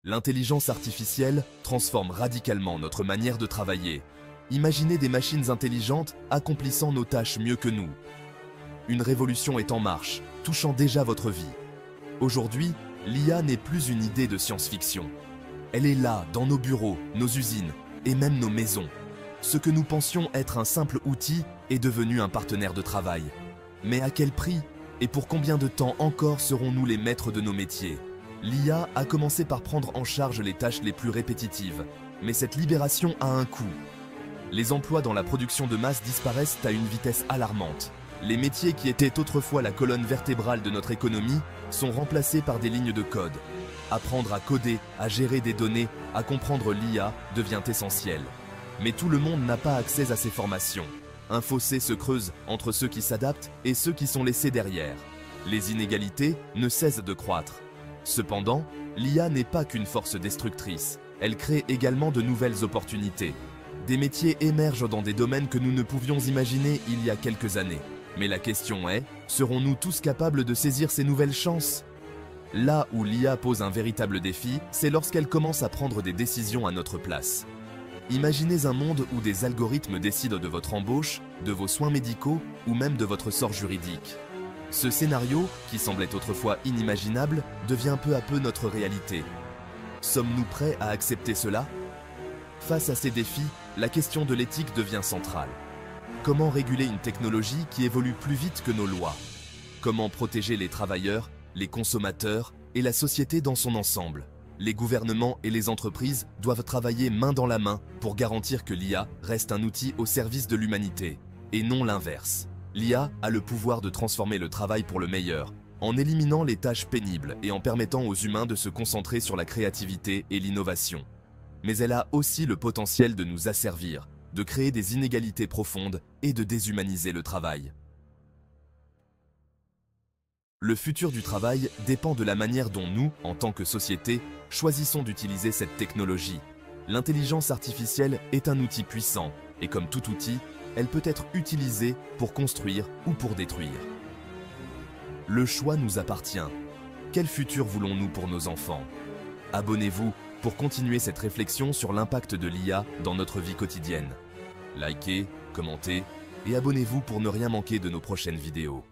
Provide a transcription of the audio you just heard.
L'intelligence artificielle transforme radicalement notre manière de travailler. Imaginez des machines intelligentes accomplissant nos tâches mieux que nous. Une révolution est en marche, touchant déjà votre vie. Aujourd'hui, l'IA n'est plus une idée de science-fiction. Elle est là, dans nos bureaux, nos usines et même nos maisons. Ce que nous pensions être un simple outil est devenu un partenaire de travail. Mais à quel prix? Et pour combien de temps encore serons-nous les maîtres de nos métiers? L'IA a commencé par prendre en charge les tâches les plus répétitives, mais cette libération a un coût. Les emplois dans la production de masse disparaissent à une vitesse alarmante. Les métiers qui étaient autrefois la colonne vertébrale de notre économie sont remplacés par des lignes de code. Apprendre à coder, à gérer des données, à comprendre l'IA devient essentiel. Mais tout le monde n'a pas accès à ces formations. Un fossé se creuse entre ceux qui s'adaptent et ceux qui sont laissés derrière. Les inégalités ne cessent de croître. Cependant, l'IA n'est pas qu'une force destructrice. Elle crée également de nouvelles opportunités. Des métiers émergent dans des domaines que nous ne pouvions imaginer il y a quelques années. Mais la question est, serons-nous tous capables de saisir ces nouvelles chances? Là où l'IA pose un véritable défi, c'est lorsqu'elle commence à prendre des décisions à notre place. Imaginez un monde où des algorithmes décident de votre embauche, de vos soins médicaux ou même de votre sort juridique. Ce scénario, qui semblait autrefois inimaginable, devient peu à peu notre réalité. Sommes-nous prêts à accepter cela? Face à ces défis, la question de l'éthique devient centrale. Comment réguler une technologie qui évolue plus vite que nos lois? Comment protéger les travailleurs, les consommateurs et la société dans son ensemble? Les gouvernements et les entreprises doivent travailler main dans la main pour garantir que l'IA reste un outil au service de l'humanité, et non l'inverse. L'IA a le pouvoir de transformer le travail pour le meilleur, en éliminant les tâches pénibles et en permettant aux humains de se concentrer sur la créativité et l'innovation. Mais elle a aussi le potentiel de nous asservir, de créer des inégalités profondes et de déshumaniser le travail. Le futur du travail dépend de la manière dont nous, en tant que société, choisissons d'utiliser cette technologie. L'intelligence artificielle est un outil puissant, et comme tout outil, elle peut être utilisée pour construire ou pour détruire. Le choix nous appartient. Quel futur voulons-nous pour nos enfants? Abonnez-vous pour continuer cette réflexion sur l'impact de l'IA dans notre vie quotidienne. Likez, commentez et abonnez-vous pour ne rien manquer de nos prochaines vidéos.